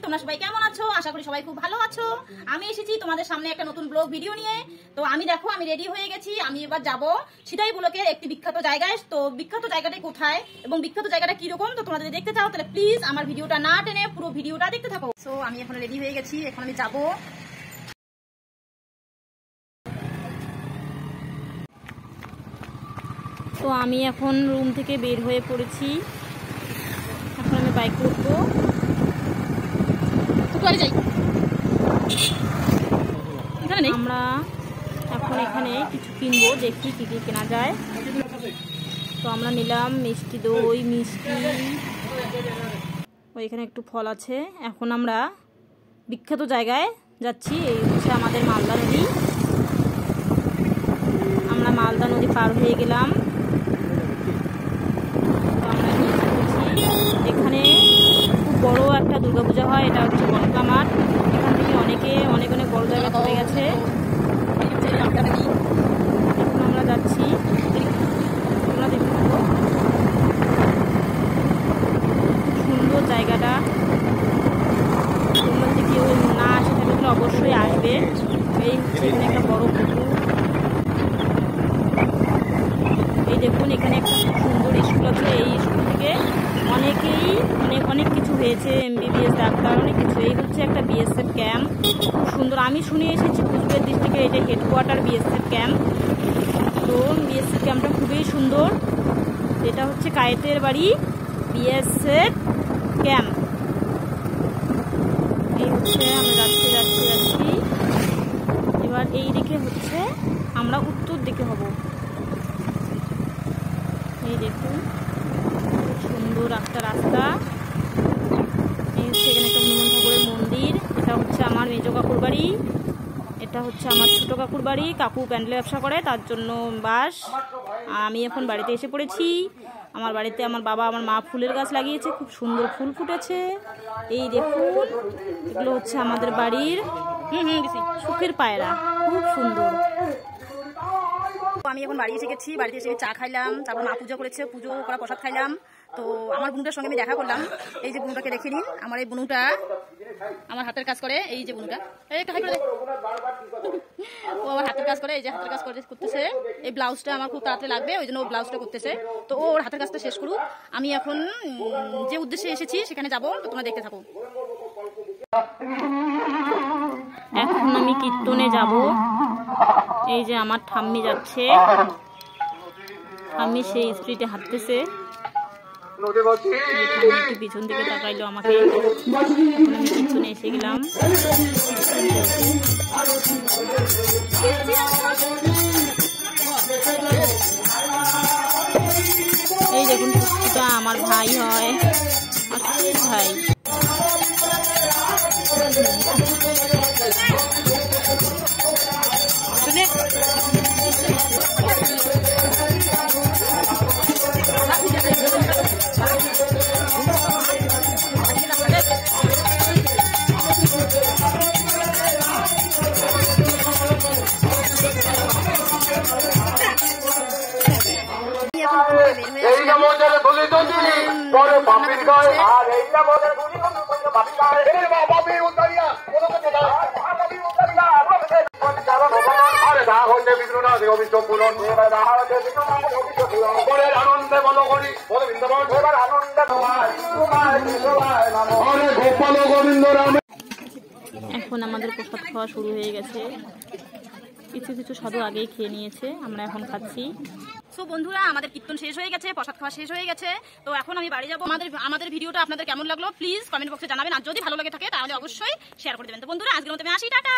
তোমরা সবাই কেমন আছো? আশা করি সবাই খুব ভালো আছো। আমি এসেছি তোমাদের সামনে একটা নতুন ব্লগ ভিডিও নিয়ে। তো আমি দেখো আমি রেডি হয়ে গেছি। আমি এবার যাব সিধাই ব্লকের একটি বিখ্যাত জায়গায়। তো বিখ্যাত জায়গাটা কোথায় এবং বিখ্যাত জায়গাটা কিরকম, তো তোমরা যদি দেখতে চাও তাহলে প্লিজ আমার ভিডিওটা না টেনে পুরো ভিডিওটা দেখতে থাকো। সো আমি এখন রেডি হয়ে গেছি, এখন আমি যাবো। তো আমি এখন রুম থেকে বের হয়ে পড়েছি। এখন আমি বাইক করবো, আমরা এখন এখানে কিছু কিনবো, দেখি কি কি কেনা যায়। তো আমরা নিলাম মিষ্টি দই, মিষ্টি, ওইখানে একটু ফল আছে। এখন আমরা বিখ্যাত জায়গায় যাচ্ছি। এই হচ্ছে আমাদের মালদা নদী। আমরা মালদা নদী পার হয়ে গেলাম। এখানে খুব বড় একটা দুর্গাপূজা হয়, এটা হচ্ছে বনকা মাঠ। এখান থেকে অনেকে অনেক অনেক বড় জায়গা চলে গেছে। এখন আমরা যাচ্ছি, তোমরা দেখতে পাবো সুন্দর জায়গাটা। তোমরা যদি কেউ না আসে তাহলে অবশ্যই আসবে। এই হচ্ছে এখানে একটা বড় পুকুর। এই দেখুন এখানে একটা সুন্দর স্কুল আছে। এই স্কুল থেকে অনেকেই অনেক কিছু হয়েছে, MBBS ডাক্তার, অনেক কিছু। এই হচ্ছে একটা BSF ক্যাম্প, খুব সুন্দর। আমি শুনে এসেছি কুচবিহার ডিস্ট্রিক্টে এটা হেডকোয়ার্টার BSF ক্যাম্প। তো BSF ক্যাম্পটা খুবই সুন্দর। এটা হচ্ছে কায়েতের বাড়ি BSF ক্যাম্প। এই হচ্ছে আমরা যাচ্ছি। এবার এই দিকে হচ্ছে আমরা উত্তর দিকে হব। এই দেখুন সুন্দর একটা রাস্তা। এই হচ্ছে এখানে একটা হনুমান ঠাকুরের মন্দির। এটা হচ্ছে আমার মেজো কাকুর বাড়ি, এটা হচ্ছে আমার ছোট কাকুর বাড়ি। কাকু প্যান্ডেল ব্যবসা করে, তার জন্য বাস। আমি এখন বাড়িতে এসে পড়েছি। আমার বাড়িতে আমার বাবা আমার মা ফুলের গাছ লাগিয়েছে, খুব সুন্দর ফুল ফুটেছে। এই দেখুন এগুলো হচ্ছে আমাদের বাড়ির সুখের পায়রা, খুব সুন্দর। আমি এখন বাড়ি এসে গেছি। বাড়িতে এসে চা খাইলাম, তারপর মা পুজো করেছে, পুজো করা প্রসাদ খাইলাম। তো আমার বোনটার সঙ্গে আমি দেখা করলাম। এই যে বোনটাকে দেখে নিন, আমার এই বোনটা আমার হাতের কাজ করে। এই যে বোনটা ও আমার হাতের কাজ করে, এই যে হাতের কাজ করতেছে। এই ব্লাউজটা আমার খুব তাড়াতাড়ি লাগবে, ওই জন্য ও ব্লাউজটা করতেছে। তো ওর হাতের কাজটা শেষ করুক, আমি এখন যে উদ্দেশ্যে এসেছি সেখানে যাবো। তো তোমরা দেখতে থাকো। এখন আমি কীর্তনে যাব। এই যে আমার ঠাম্মি যাচ্ছে, আমি সেই স্পিডে হাঁটতেছে। একটু পিছন দিকে তাকাইলো আমাকে, আমি পিছনে এসে গেলাম। এই দেখুন এটা আমার ভাই হয়, আসিফ ভাই। এখন আমাদের প্রসাদ খাওয়া শুরু হয়ে গেছে। কিছু কিছু সাধু আগেই খেয়ে নিয়েছে, আমরা এখন খাচ্ছি। সো বন্ধুরা, আমাদের কীর্তন শেষ হয়ে গেছে, প্রসাদ খাওয়া শেষ হয়ে গেছে। তো এখন আমি বাড়ি যাবো। আমাদের ভিডিওটা আপনাদের কেমন লাগলো প্লিজ কমেন্ট বক্সে জানাবেন। আর যদি ভালো লাগে থাকে তাহলে অবশ্যই শেয়ার করে দেবেন। তো বন্ধুরা আজকের মতো আমি আসি, টাটা।